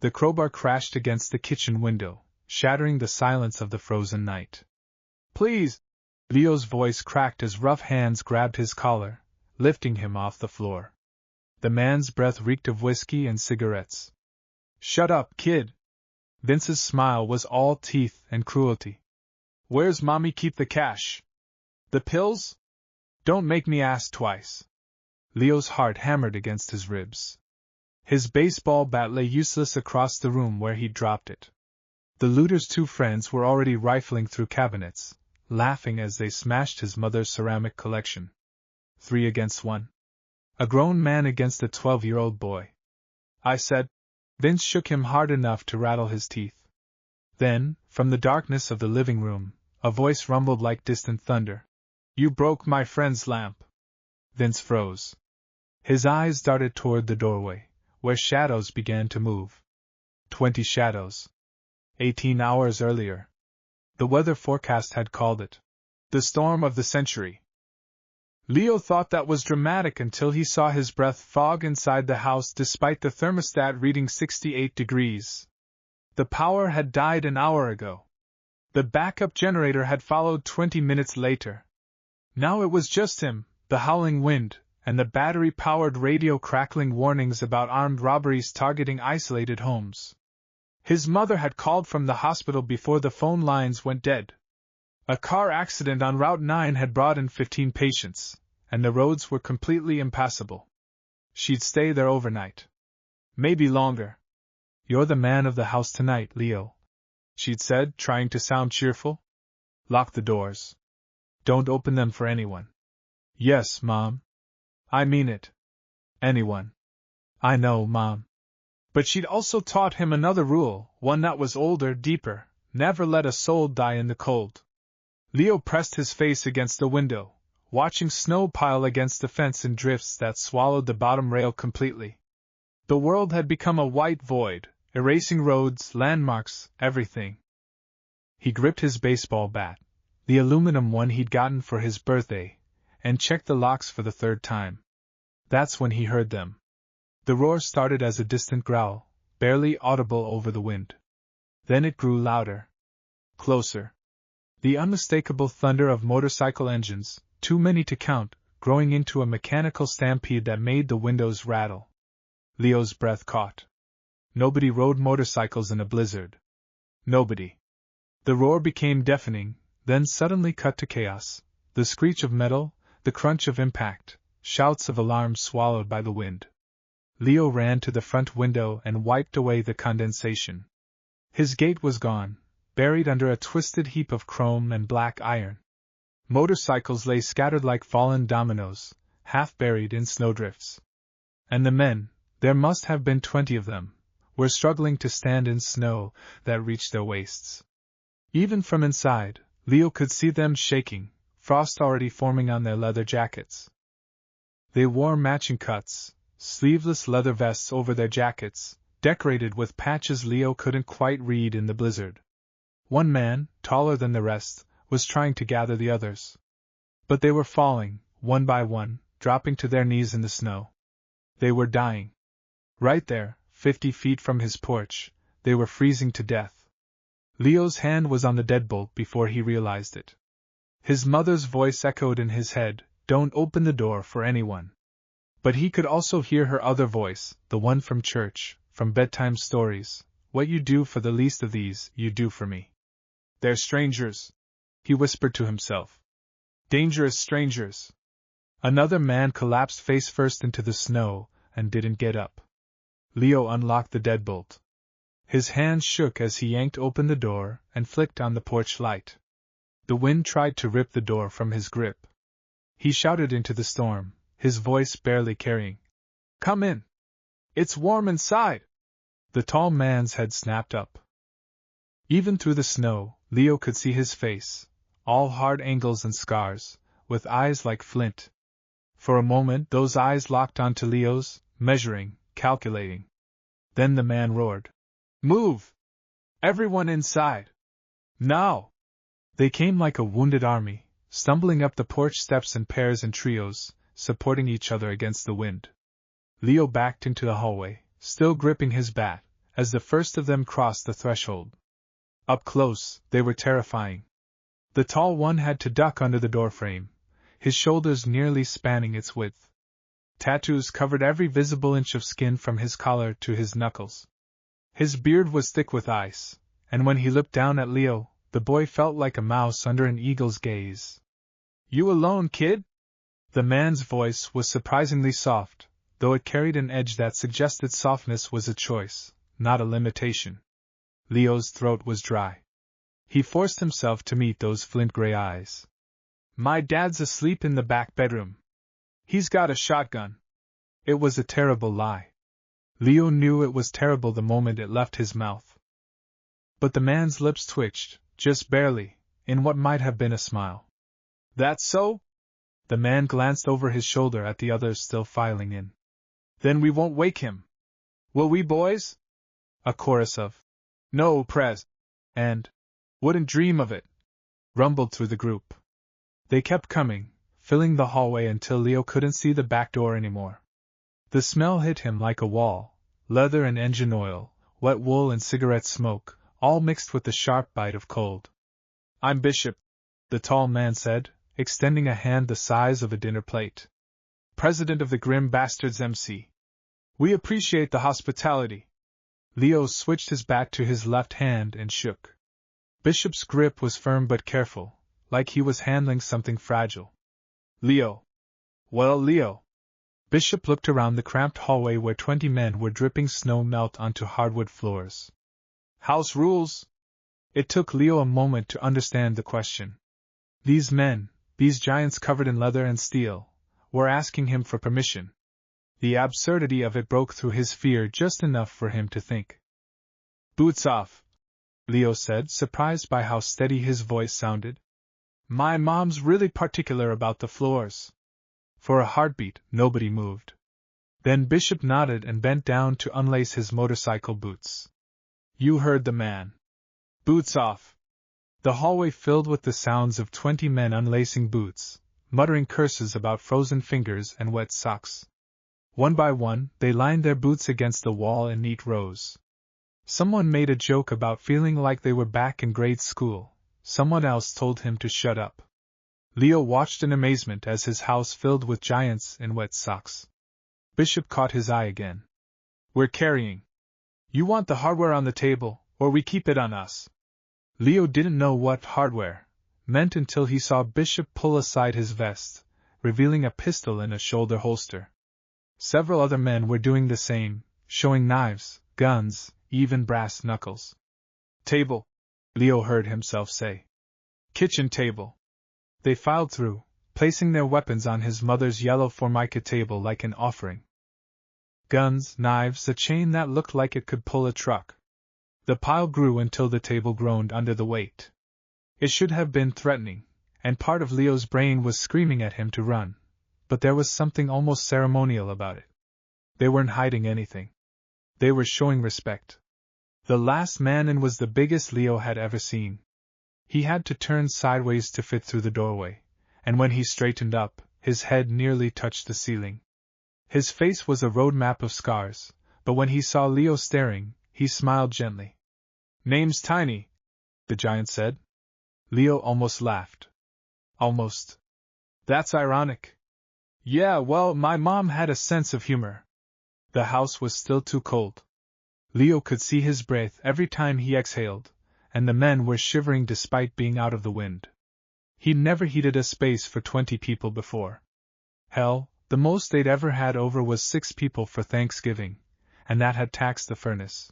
The crowbar crashed against the kitchen window, shattering the silence of the frozen night. "Please!" Leo's voice cracked as rough hands grabbed his collar, lifting him off the floor. The man's breath reeked of whiskey and cigarettes. "Shut up, kid!" Vince's smile was all teeth and cruelty. "Where's Mommy keep the cash? The pills? Don't make me ask twice." Leo's heart hammered against his ribs. His baseball bat lay useless across the room where he'd dropped it. The looter's two friends were already rifling through cabinets, laughing as they smashed his mother's ceramic collection. 3 against 1. A grown man against a 12-year-old boy. "I said..." Vince shook him hard enough to rattle his teeth. Then, from the darkness of the living room, a voice rumbled like distant thunder. "You broke my friend's lamp." Vince froze. His eyes darted toward the doorway, where shadows began to move. 20 shadows. 18 hours earlier. The weather forecast had called it the storm of the century. Leo thought that was dramatic until he saw his breath fog inside the house despite the thermostat reading 68 degrees. The power had died an hour ago. The backup generator had followed 20 minutes later. Now it was just him, the howling wind, and the battery-powered radio crackling warnings about armed robberies targeting isolated homes. His mother had called from the hospital before the phone lines went dead. A car accident on Route 9 had brought in 15 patients, and the roads were completely impassable. She'd stay there overnight. Maybe longer. "You're the man of the house tonight, Leo," she'd said, trying to sound cheerful. "Lock the doors. Don't open them for anyone." "Yes, Mom. I mean it. Anyone." "I know, Mom." But she'd also taught him another rule, one that was older, deeper: never let a soul die in the cold. Leo pressed his face against the window, watching snow pile against the fence in drifts that swallowed the bottom rail completely. The world had become a white void, erasing roads, landmarks, everything. He gripped his baseball bat, the aluminum one he'd gotten for his birthday, and checked the locks for the third time. That's when he heard them. The roar started as a distant growl, barely audible over the wind. Then it grew louder. Closer. The unmistakable thunder of motorcycle engines, too many to count, growing into a mechanical stampede that made the windows rattle. Leo's breath caught. Nobody rode motorcycles in a blizzard. Nobody. The roar became deafening, then suddenly cut to chaos, the screech of metal, the crunch of impact, shouts of alarm swallowed by the wind. Leo ran to the front window and wiped away the condensation. His gate was gone, buried under a twisted heap of chrome and black iron. Motorcycles lay scattered like fallen dominoes, half buried in snowdrifts. And the men, there must have been 20 of them, were struggling to stand in snow that reached their waists. Even from inside, Leo could see them shaking, frost already forming on their leather jackets. They wore matching cuts, sleeveless leather vests over their jackets, decorated with patches Leo couldn't quite read in the blizzard. One man, taller than the rest, was trying to gather the others. But they were falling, one by one, dropping to their knees in the snow. They were dying. Right there, 50 feet from his porch, they were freezing to death. Leo's hand was on the deadbolt before he realized it. His mother's voice echoed in his head, "Don't open the door for anyone." But he could also hear her other voice, the one from church, from bedtime stories: "What you do for the least of these, you do for me." "They're strangers," he whispered to himself. "Dangerous strangers." Another man collapsed face first into the snow and didn't get up. Leo unlocked the deadbolt. His hands shook as he yanked open the door and flicked on the porch light. The wind tried to rip the door from his grip. He shouted into the storm, his voice barely carrying, "Come in! It's warm inside!" The tall man's head snapped up. Even through the snow, Leo could see his face, all hard angles and scars, with eyes like flint. For a moment those eyes locked onto Leo's, measuring, calculating. Then the man roared, "Move! Everyone inside! Now!" They came like a wounded army, stumbling up the porch steps in pairs and trios, supporting each other against the wind. Leo backed into the hallway, still gripping his bat, as the first of them crossed the threshold. Up close, they were terrifying. The tall one had to duck under the doorframe, his shoulders nearly spanning its width. Tattoos covered every visible inch of skin from his collar to his knuckles. His beard was thick with ice, and when he looked down at Leo, the boy felt like a mouse under an eagle's gaze. "You alone, kid?" The man's voice was surprisingly soft, though it carried an edge that suggested softness was a choice, not a limitation. Leo's throat was dry. He forced himself to meet those flint-gray eyes. "My dad's asleep in the back bedroom. He's got a shotgun." It was a terrible lie. Leo knew it was terrible the moment it left his mouth. But the man's lips twitched, just barely, in what might have been a smile. "That's so?" The man glanced over his shoulder at the others still filing in. "Then we won't wake him. Will we, boys?" A chorus of, "No, Prez," and "Wouldn't dream of it," rumbled through the group. They kept coming, filling the hallway until Leo couldn't see the back door anymore. The smell hit him like a wall: leather and engine oil, wet wool and cigarette smoke, all mixed with the sharp bite of cold. "I'm Bishop," the tall man said, extending a hand the size of a dinner plate. "President of the Grim Bastards MC. We appreciate the hospitality." Leo switched his back to his left hand and shook. Bishop's grip was firm but careful, like he was handling something fragile. "Leo." "Well, Leo." Bishop looked around the cramped hallway where 20 men were dripping snow melt onto hardwood floors. "House rules." It took Leo a moment to understand the question. These men, these giants covered in leather and steel, were asking him for permission. The absurdity of it broke through his fear just enough for him to think. "Boots off," Leo said, surprised by how steady his voice sounded. "My mom's really particular about the floors." For a heartbeat, nobody moved. Then Bishop nodded and bent down to unlace his motorcycle boots. "You heard the man. Boots off." The hallway filled with the sounds of 20 men unlacing boots, muttering curses about frozen fingers and wet socks. One by one, they lined their boots against the wall in neat rows. Someone made a joke about feeling like they were back in grade school. Someone else told him to shut up. Leo watched in amazement as his house filled with giants in wet socks. Bishop caught his eye again. "We're carrying. You want the hardware on the table, or we keep it on us." Leo didn't know what hardware meant until he saw Bishop pull aside his vest, revealing a pistol in a shoulder holster. Several other men were doing the same, showing knives, guns, even brass knuckles. "Table," Leo heard himself say. "Kitchen table." They filed through, placing their weapons on his mother's yellow formica table like an offering. Guns, knives, a chain that looked like it could pull a truck. The pile grew until the table groaned under the weight. It should have been threatening, and part of Leo's brain was screaming at him to run, but there was something almost ceremonial about it. They weren't hiding anything. They were showing respect. The last man in was the biggest Leo had ever seen. He had to turn sideways to fit through the doorway, and when he straightened up, his head nearly touched the ceiling. His face was a road map of scars, but when he saw Leo staring, he smiled gently. "Name's Tiny," the giant said. Leo almost laughed. "Almost. That's ironic." "Yeah, well, my mom had a sense of humor." The house was still too cold. Leo could see his breath every time he exhaled, and the men were shivering despite being out of the wind. He'd never heated a space for 20 people before. Hell, the most they'd ever had over was 6 people for Thanksgiving, and that had taxed the furnace.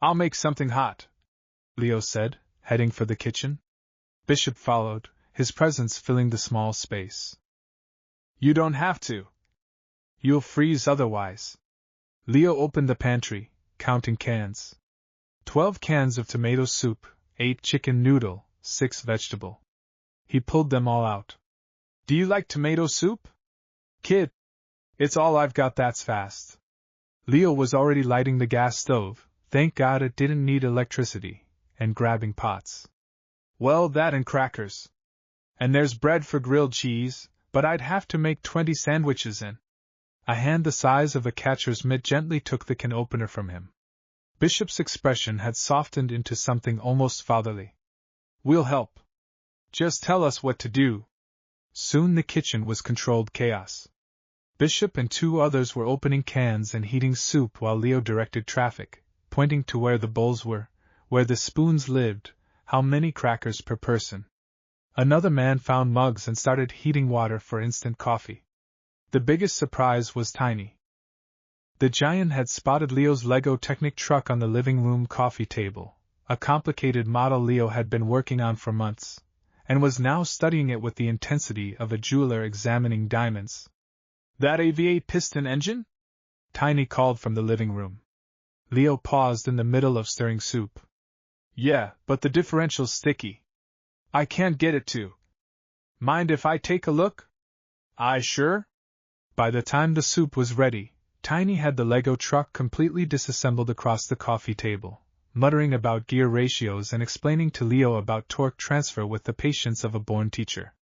"I'll make something hot," Leo said, heading for the kitchen. Bishop followed, his presence filling the small space. "You don't have to. You'll freeze otherwise." Leo opened the pantry, counting cans. 12 cans of tomato soup, 8 chicken noodle, 6 vegetable. He pulled them all out. "Do you like tomato soup, kid?" "It's all I've got, that's fast." Leo was already lighting the gas stove, thank God it didn't need electricity, and grabbing pots. "Well, that and crackers. And there's bread for grilled cheese, but I'd have to make 20 sandwiches in." A hand the size of a catcher's mitt gently took the can opener from him. Bishop's expression had softened into something almost fatherly. We'll help. Just tell us what to do. Soon the kitchen was controlled chaos. Bishop and two others were opening cans and heating soup while Leo directed traffic, pointing to where the bowls were, where the spoons lived, how many crackers per person. Another man found mugs and started heating water for instant coffee. The biggest surprise was Tiny. The giant had spotted Leo's Lego Technic truck on the living room coffee table, a complicated model Leo had been working on for months, and was now studying it with the intensity of a jeweler examining diamonds. That a V8 piston engine? Tiny called from the living room. Leo paused in the middle of stirring soup. Yeah, but the differential's sticky. I can't get it to. Mind if I take a look? Aye, sure. By the time the soup was ready, Tiny had the Lego truck completely disassembled across the coffee table, muttering about gear ratios and explaining to Leo about torque transfer with the patience of a born teacher.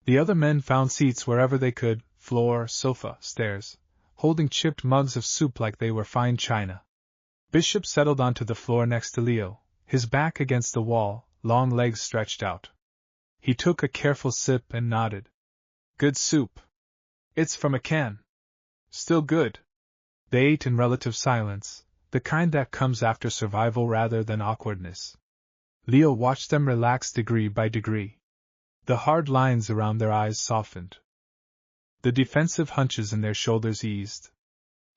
The other men found seats wherever they could, floor, sofa, stairs, holding chipped mugs of soup like they were fine china. Bishop settled onto the floor next to Leo, his back against the wall, long legs stretched out. He took a careful sip and nodded. Good soup. It's from a can. Still good. They ate in relative silence, the kind that comes after survival rather than awkwardness. Leo watched them relax degree by degree. The hard lines around their eyes softened. The defensive hunches in their shoulders eased.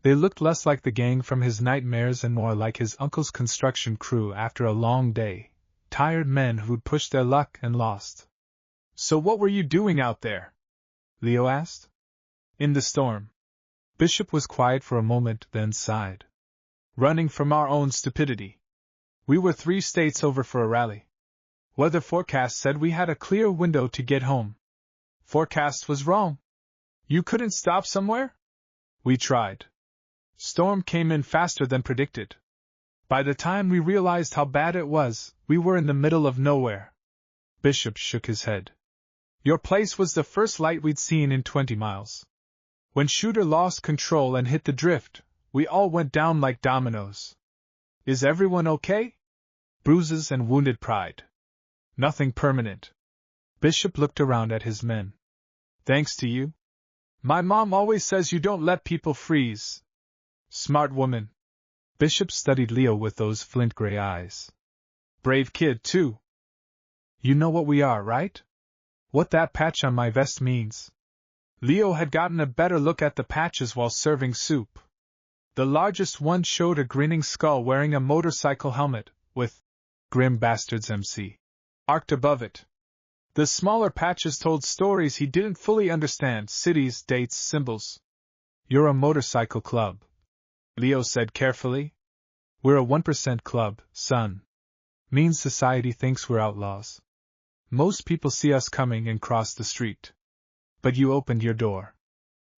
They looked less like the gang from his nightmares and more like his uncle's construction crew after a long day, tired men who'd pushed their luck and lost. So what were you doing out there? Leo asked. In the storm. Bishop was quiet for a moment, then sighed. Running from our own stupidity. We were 3 states over for a rally. Weather forecast said we had a clear window to get home. Forecast was wrong. You couldn't stop somewhere? We tried. Storm came in faster than predicted. By the time we realized how bad it was, we were in the middle of nowhere. Bishop shook his head. Your place was the first light we'd seen in 20 miles. When Shooter lost control and hit the drift, we all went down like dominoes. Is everyone okay? Bruises and wounded pride. Nothing permanent. Bishop looked around at his men. Thanks to you. My mom always says you don't let people freeze. Smart woman. Bishop studied Leo with those flint-gray eyes. Brave kid, too. You know what we are, right? What that patch on my vest means. Leo had gotten a better look at the patches while serving soup. The largest one showed a grinning skull wearing a motorcycle helmet, with Grim Bastards MC arced above it. The smaller patches told stories he didn't fully understand, cities, dates, symbols. You're a motorcycle club, Leo said carefully. We're a 1% club, son. Means society thinks we're outlaws. Most people see us coming and cross the street. But you opened your door.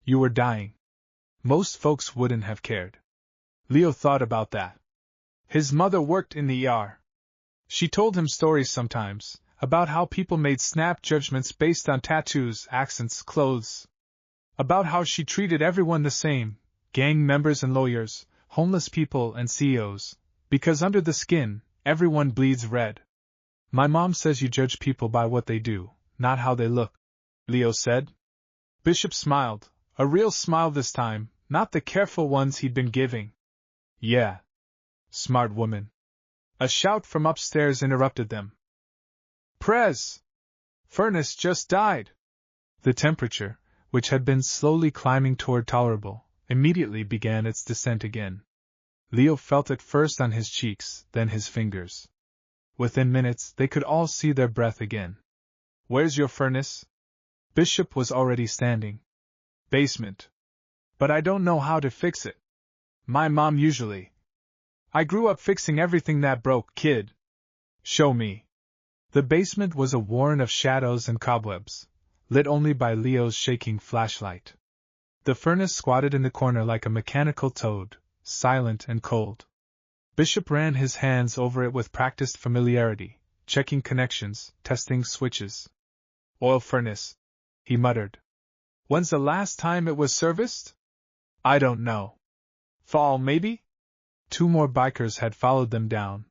You were dying. Most folks wouldn't have cared. Leo thought about that. His mother worked in the ER. She told him stories sometimes, about how people made snap judgments based on tattoos, accents, clothes. About how she treated everyone the same, gang members and lawyers, homeless people and CEOs, because under the skin, everyone bleeds red. My mom says you judge people by what they do, not how they look, Leo said. Bishop smiled, a real smile this time, not the careful ones he'd been giving. Yeah. Smart woman. A shout from upstairs interrupted them. Prez! Furnace just died. The temperature, which had been slowly climbing toward tolerable, immediately began its descent again. Leo felt it first on his cheeks, then his fingers. Within minutes, they could all see their breath again. Where's your furnace? Bishop was already standing. Basement. But I don't know how to fix it. My mom usually. I grew up fixing everything that broke, kid. Show me. The basement was a warren of shadows and cobwebs, lit only by Leo's shaking flashlight. The furnace squatted in the corner like a mechanical toad, silent and cold. Bishop ran his hands over it with practiced familiarity, checking connections, testing switches. Oil furnace, he muttered. When's the last time it was serviced? I don't know. Fall, maybe? 2 more bikers had followed them down.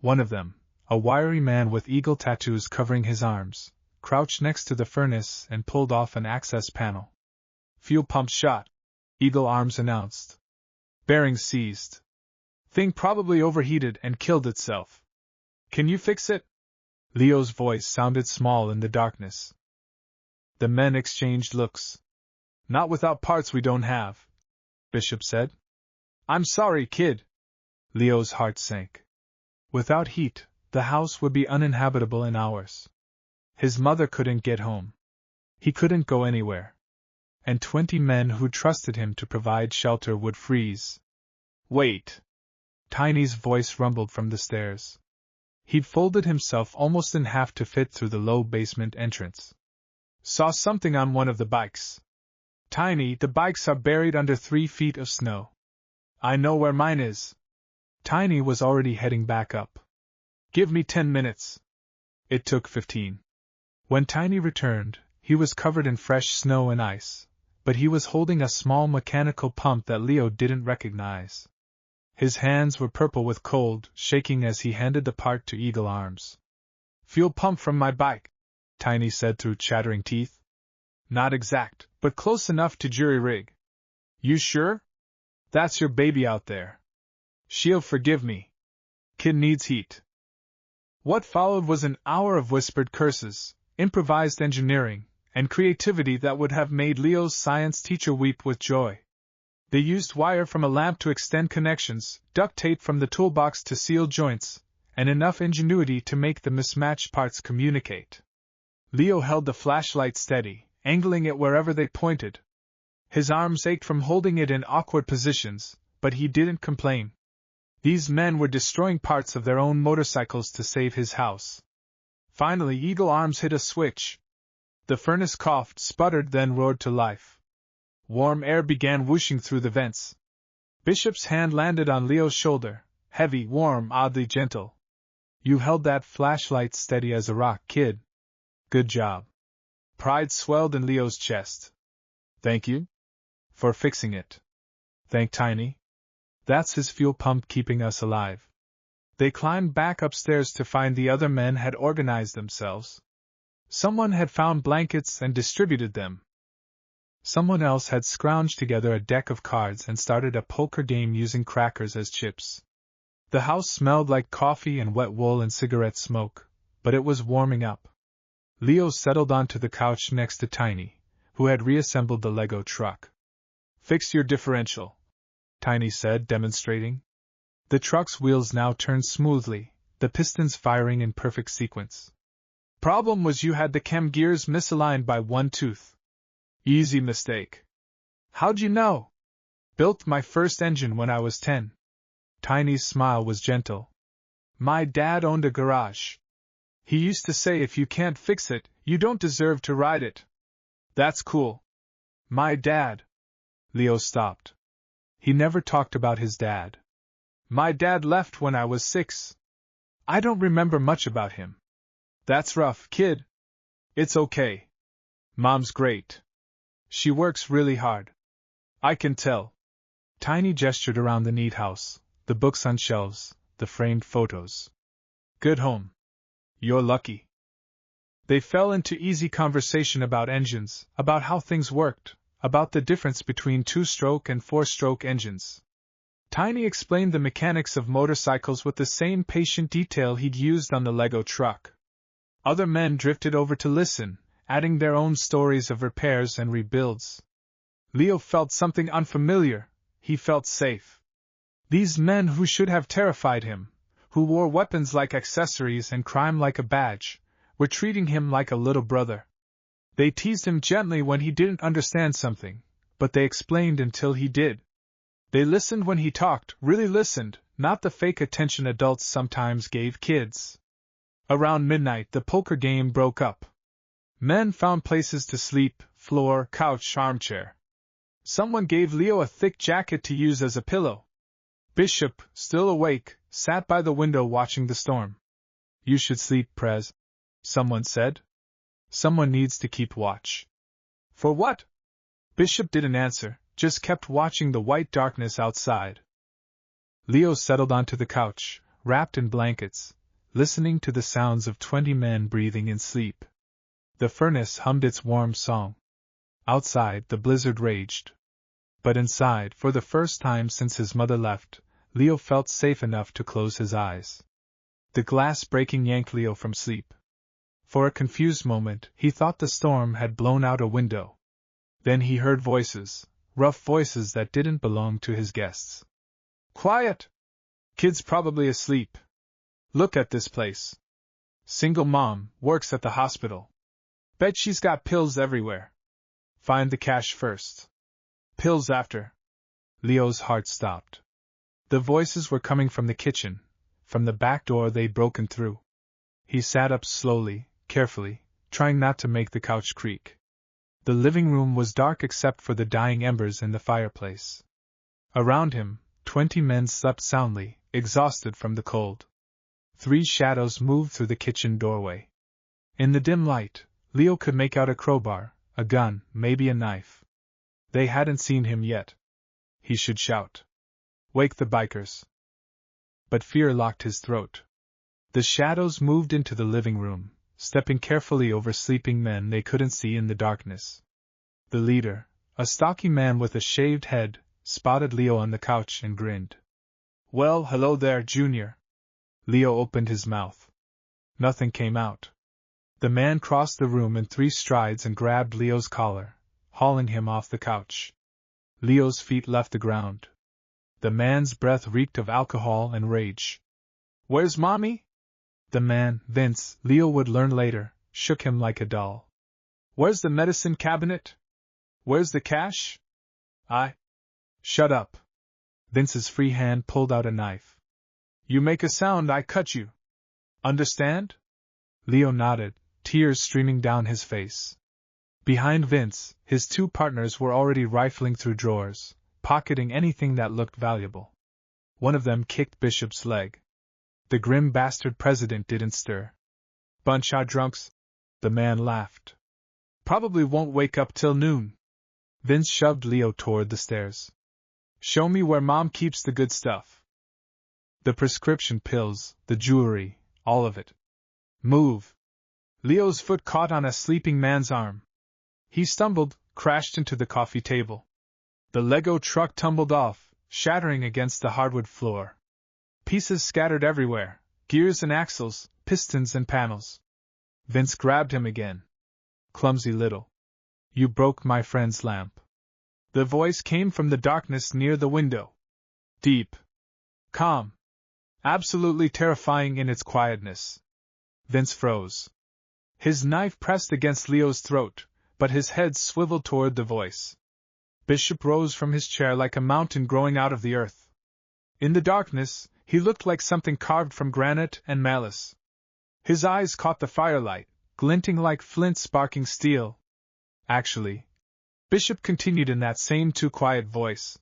One of them, a wiry man with eagle tattoos covering his arms, crouched next to the furnace and pulled off an access panel. Fuel pump shot, Eagle Arms announced. Bearings seized. Thing probably overheated and killed itself. Can you fix it? Leo's voice sounded small in the darkness. The men exchanged looks. Not without parts we don't have, Bishop said. I'm sorry, kid. Leo's heart sank. Without heat, the house would be uninhabitable in hours. His mother couldn't get home. He couldn't go anywhere. And 20 men who trusted him to provide shelter would freeze. Wait! Tiny's voice rumbled from the stairs. He'd folded himself almost in half to fit through the low basement entrance. Saw something on one of the bikes. Tiny, the bikes are buried under 3 feet of snow. I know where mine is. Tiny was already heading back up. Give me 10 minutes. It took 15. When Tiny returned, he was covered in fresh snow and ice, but he was holding a small mechanical pump that Leo didn't recognize. His hands were purple with cold, shaking as he handed the part to Eagle Arms. Fuel pump from my bike, Tiny said through chattering teeth. Not exact, but close enough to jury rig. You sure? That's your baby out there. She'll forgive me. Kid needs heat. What followed was an hour of whispered curses, improvised engineering, and creativity that would have made Leo's science teacher weep with joy. They used wire from a lamp to extend connections, duct tape from the toolbox to seal joints, and enough ingenuity to make the mismatched parts communicate. Leo held the flashlight steady, angling it wherever they pointed. His arms ached from holding it in awkward positions, but he didn't complain. These men were destroying parts of their own motorcycles to save his house. Finally, Eagle Arms hit a switch. The furnace coughed, sputtered, then roared to life. Warm air began whooshing through the vents. Bishop's hand landed on Leo's shoulder, heavy, warm, oddly gentle. You held that flashlight steady as a rock, kid. Good job. Pride swelled in Leo's chest. Thank you? For fixing it. Thank Tiny. That's his fuel pump keeping us alive. They climbed back upstairs to find the other men had organized themselves. Someone had found blankets and distributed them. Someone else had scrounged together a deck of cards and started a poker game using crackers as chips. The house smelled like coffee and wet wool and cigarette smoke, but it was warming up. Leo settled onto the couch next to Tiny, who had reassembled the Lego truck. Fix your differential, Tiny said, demonstrating. The truck's wheels now turned smoothly, the pistons firing in perfect sequence. Problem was you had the chem gears misaligned by 1 tooth. Easy mistake. How'd you know? Built my first engine when I was 10. Tiny's smile was gentle. My dad owned a garage. He used to say if you can't fix it, you don't deserve to ride it. That's cool. My dad. Leo stopped. He never talked about his dad. My dad left when I was 6. I don't remember much about him. That's rough, kid. It's okay. Mom's great. She works really hard. I can tell. Tiny gestured around the neat house, the books on shelves, the framed photos. Good home. You're lucky. They fell into easy conversation about engines, about how things worked, about the difference between 2-stroke and 4-stroke engines. Tiny explained the mechanics of motorcycles with the same patient detail he'd used on the Lego truck. Other men drifted over to listen, adding their own stories of repairs and rebuilds. Leo felt something unfamiliar. He felt safe. These men who should have terrified him, who wore weapons like accessories and crime like a badge, were treating him like a little brother. They teased him gently when he didn't understand something, but they explained until he did. They listened when he talked, really listened, not the fake attention adults sometimes gave kids. Around midnight, the poker game broke up. Men found places to sleep, floor, couch, armchair. Someone gave Leo a thick jacket to use as a pillow. Bishop, still awake, sat by the window watching the storm. You should sleep, Prez, someone said. Someone needs to keep watch. For what? Bishop didn't answer, just kept watching the white darkness outside. Leo settled onto the couch, wrapped in blankets, listening to the sounds of 20 men breathing in sleep. The furnace hummed its warm song. Outside, the blizzard raged. But inside, for the first time since his mother left, Leo felt safe enough to close his eyes. The glass breaking yanked Leo from sleep. For a confused moment, he thought the storm had blown out a window. Then he heard voices, rough voices that didn't belong to his guests. Quiet! Kid's probably asleep. Look at this place. Single mom, works at the hospital. Bet she's got pills everywhere. Find the cash first. Pills after. Leo's heart stopped. The voices were coming from the kitchen, from the back door they'd broken through. He sat up slowly, carefully, trying not to make the couch creak. The living room was dark except for the dying embers in the fireplace. Around him, 20 men slept soundly, exhausted from the cold. 3 shadows moved through the kitchen doorway. In the dim light, Leo could make out a crowbar, a gun, maybe a knife. They hadn't seen him yet. He should shout. Wake the bikers. But fear locked his throat. The shadows moved into the living room, stepping carefully over sleeping men they couldn't see in the darkness. The leader, a stocky man with a shaved head, spotted Leo on the couch and grinned. Well, hello there, Junior. Leo opened his mouth. Nothing came out. The man crossed the room in 3 strides and grabbed Leo's collar, hauling him off the couch. Leo's feet left the ground. The man's breath reeked of alcohol and rage. Where's Mommy? The man, Vince, Leo would learn later, shook him like a doll. Where's the medicine cabinet? Where's the cash? Shut up. Vince's free hand pulled out a knife. You make a sound, I cut you. Understand? Leo nodded, tears streaming down his face. Behind Vince, his 2 partners were already rifling through drawers, pocketing anything that looked valuable. One of them kicked Bishop's leg. The grim bastard president didn't stir. Bunch of drunks, the man laughed. Probably won't wake up till noon. Vince shoved Leo toward the stairs. Show me where Mom keeps the good stuff. The prescription pills, the jewelry, all of it. Move. Leo's foot caught on a sleeping man's arm. He stumbled, crashed into the coffee table. The Lego truck tumbled off, shattering against the hardwood floor. Pieces scattered everywhere, gears and axles, pistons and panels. Vince grabbed him again. Clumsy little. You broke my friend's lamp. The voice came from the darkness near the window. Deep. Calm. Absolutely terrifying in its quietness. Vince froze. His knife pressed against Leo's throat, but his head swiveled toward the voice. Bishop rose from his chair like a mountain growing out of the earth. In the darkness, he looked like something carved from granite and malice. His eyes caught the firelight, glinting like flint sparking steel. Actually, Bishop continued in that same too quiet voice.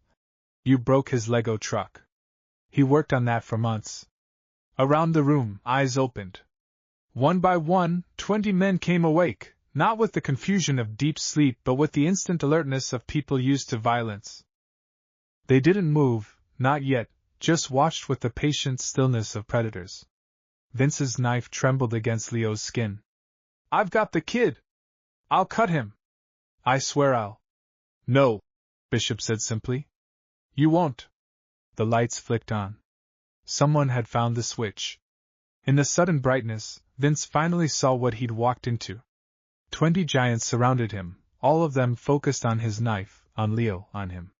You broke his Lego truck. He worked on that for months. Around the room, eyes opened. One by one, 20 men came awake, not with the confusion of deep sleep but with the instant alertness of people used to violence. They didn't move, not yet, just watched with the patient stillness of predators. Vince's knife trembled against Leo's skin. I've got the kid. I'll cut him. I swear I'll. No, Bishop said simply. You won't. The lights flicked on. Someone had found the switch. In the sudden brightness, Vince finally saw what he'd walked into. 20 giants surrounded him, all of them focused on his knife, on Leo, on him.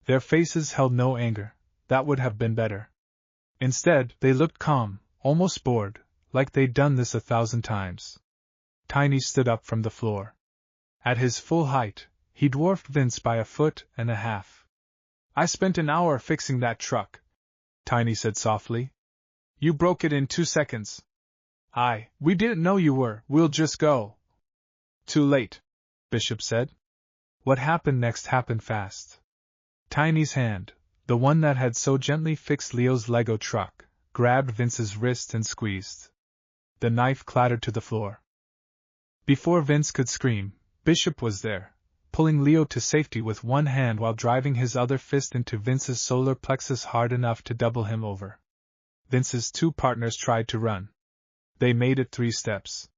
Their faces held no anger. That would have been better. Instead, they looked calm, almost bored, like they'd done this 1,000 times. Tiny stood up from the floor. At his full height, he dwarfed Vince by 1.5 feet. I spent an hour fixing that truck, Tiny said softly. You broke it in 2 seconds. We didn't know you were, we'll just go. Too late, Bishop said. What happened next happened fast. Tiny's hand, the one that had so gently fixed Leo's Lego truck, grabbed Vince's wrist and squeezed. The knife clattered to the floor. Before Vince could scream, Bishop was there, pulling Leo to safety with one hand while driving his other fist into Vince's solar plexus hard enough to double him over. Vince's two partners tried to run. They made it 3 steps.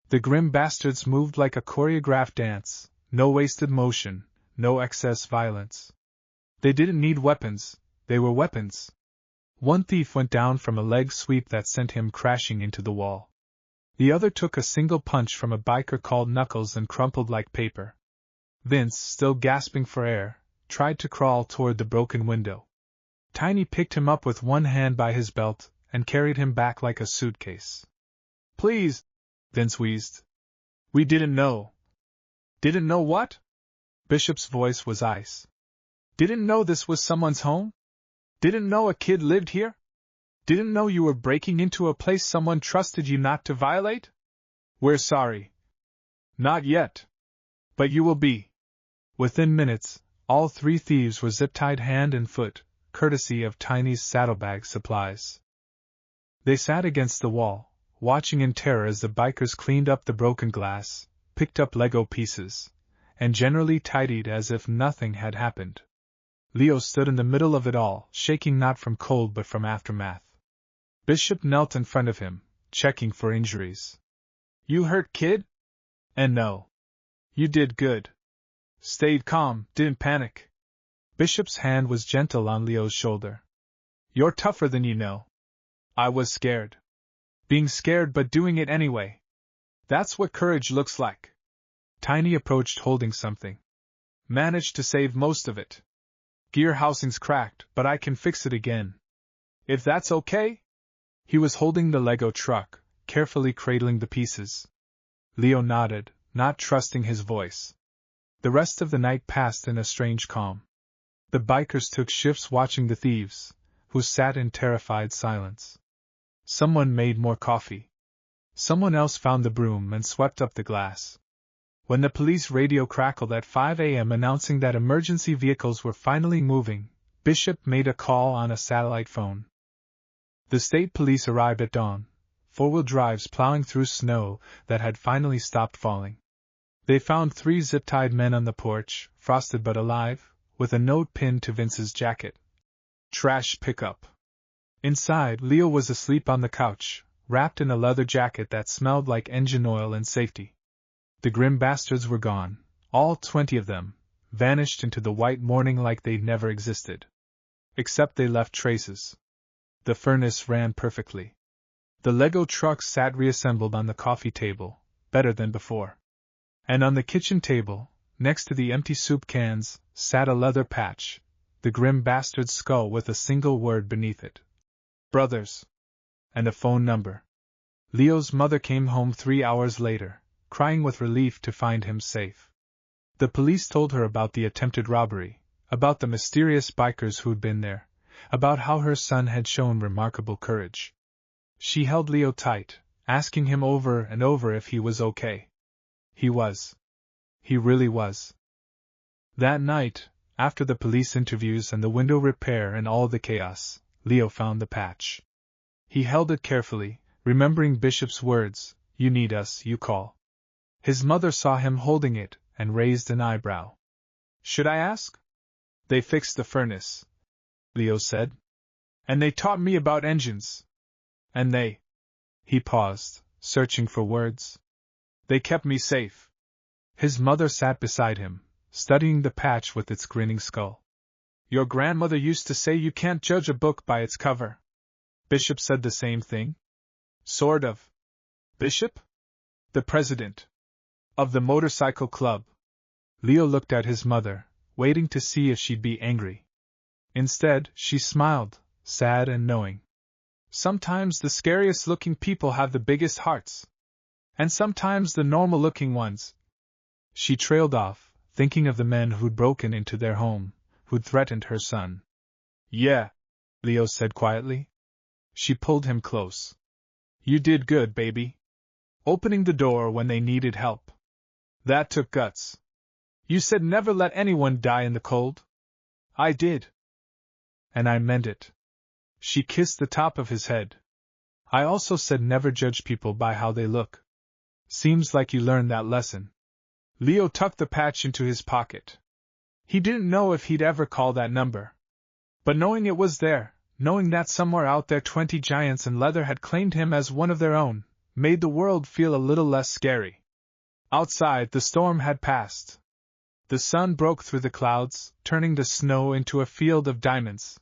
The grim bastards moved like a choreographed dance, no wasted motion, no excess violence. They didn't need weapons, they were weapons. One thief went down from a leg sweep that sent him crashing into the wall. The other took a single punch from a biker called Knuckles and crumpled like paper. Vince, still gasping for air, tried to crawl toward the broken window. Tiny picked him up with one hand by his belt and carried him back like a suitcase. "Please," Vince wheezed. "We didn't know." "Didn't know what?" Bishop's voice was ice. "Didn't know this was someone's home? Didn't know a kid lived here? Didn't know you were breaking into a place someone trusted you not to violate? We're sorry." "Not yet. But you will be." Within minutes, all 3 thieves were zip-tied hand and foot, courtesy of Tiny's saddlebag supplies. They sat against the wall, watching in terror as the bikers cleaned up the broken glass, picked up Lego pieces, and generally tidied as if nothing had happened. Leo stood in the middle of it all, shaking not from cold but from aftermath. Bishop knelt in front of him, checking for injuries. "You hurt, kid?" "And no. You did good. Stayed calm, didn't panic." Bishop's hand was gentle on Leo's shoulder. "You're tougher than you know." "I was scared." "Being scared but doing it anyway. That's what courage looks like." Tiny approached holding something. "Managed to save most of it. Gear housing's cracked, but I can fix it again. If that's okay?" He was holding the Lego truck, carefully cradling the pieces. Leo nodded, not trusting his voice. The rest of the night passed in a strange calm. The bikers took shifts watching the thieves, who sat in terrified silence. Someone made more coffee. Someone else found the broom and swept up the glass. When the police radio crackled at 5 a.m. announcing that emergency vehicles were finally moving, Bishop made a call on a satellite phone. The state police arrived at dawn, 4-wheel drives plowing through snow that had finally stopped falling. They found 3 zip-tied men on the porch, frosted but alive, with a note pinned to Vince's jacket. "Trash pickup." Inside, Leo was asleep on the couch, wrapped in a leather jacket that smelled like engine oil and safety. The grim bastards were gone, all 20 of them, vanished into the white morning like they'd never existed. Except they left traces. The furnace ran perfectly. The Lego truck sat reassembled on the coffee table, better than before. And on the kitchen table, next to the empty soup cans, sat a leather patch, the grim bastard's skull with a single word beneath it. "Brothers." And a phone number. Leo's mother came home 3 hours later, crying with relief to find him safe. The police told her about the attempted robbery, about the mysterious bikers who'd been there, about how her son had shown remarkable courage. She held Leo tight, asking him over and over if he was okay. He was. He really was. That night, after the police interviews and the window repair and all the chaos, Leo found the patch. He held it carefully, remembering Bishop's words, "You need us, you call." His mother saw him holding it and raised an eyebrow. "Should I ask?" "They fixed the furnace," Leo said. "And they taught me about engines. And they—" He paused, searching for words. "They kept me safe." His mother sat beside him, studying the patch with its grinning skull. "Your grandmother used to say you can't judge a book by its cover." Bishop said the same thing. "Sort of." "Bishop?" "The president of the motorcycle club." Leo looked at his mother, waiting to see if she'd be angry. Instead, she smiled, sad and knowing. "Sometimes the scariest-looking people have the biggest hearts. And sometimes the normal-looking ones." She trailed off, thinking of the men who'd broken into their home, who'd threatened her son. "Yeah," Leo said quietly. She pulled him close. "You did good, baby. Opening the door when they needed help. That took guts. You said never let anyone die in the cold." "I did. And I meant it." She kissed the top of his head. "I also said never judge people by how they look. Seems like you learned that lesson." Leo tucked the patch into his pocket. He didn't know if he'd ever call that number. But knowing it was there, knowing that somewhere out there 20 giants in leather had claimed him as one of their own, made the world feel a little less scary. Outside, the storm had passed. The sun broke through the clouds, turning the snow into a field of diamonds.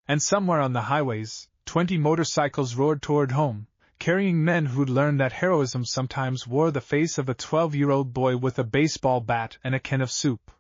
And somewhere on the highways, 20 motorcycles roared toward home, carrying men who'd learned that heroism sometimes wore the face of a 12-year-old boy with a baseball bat and a can of soup.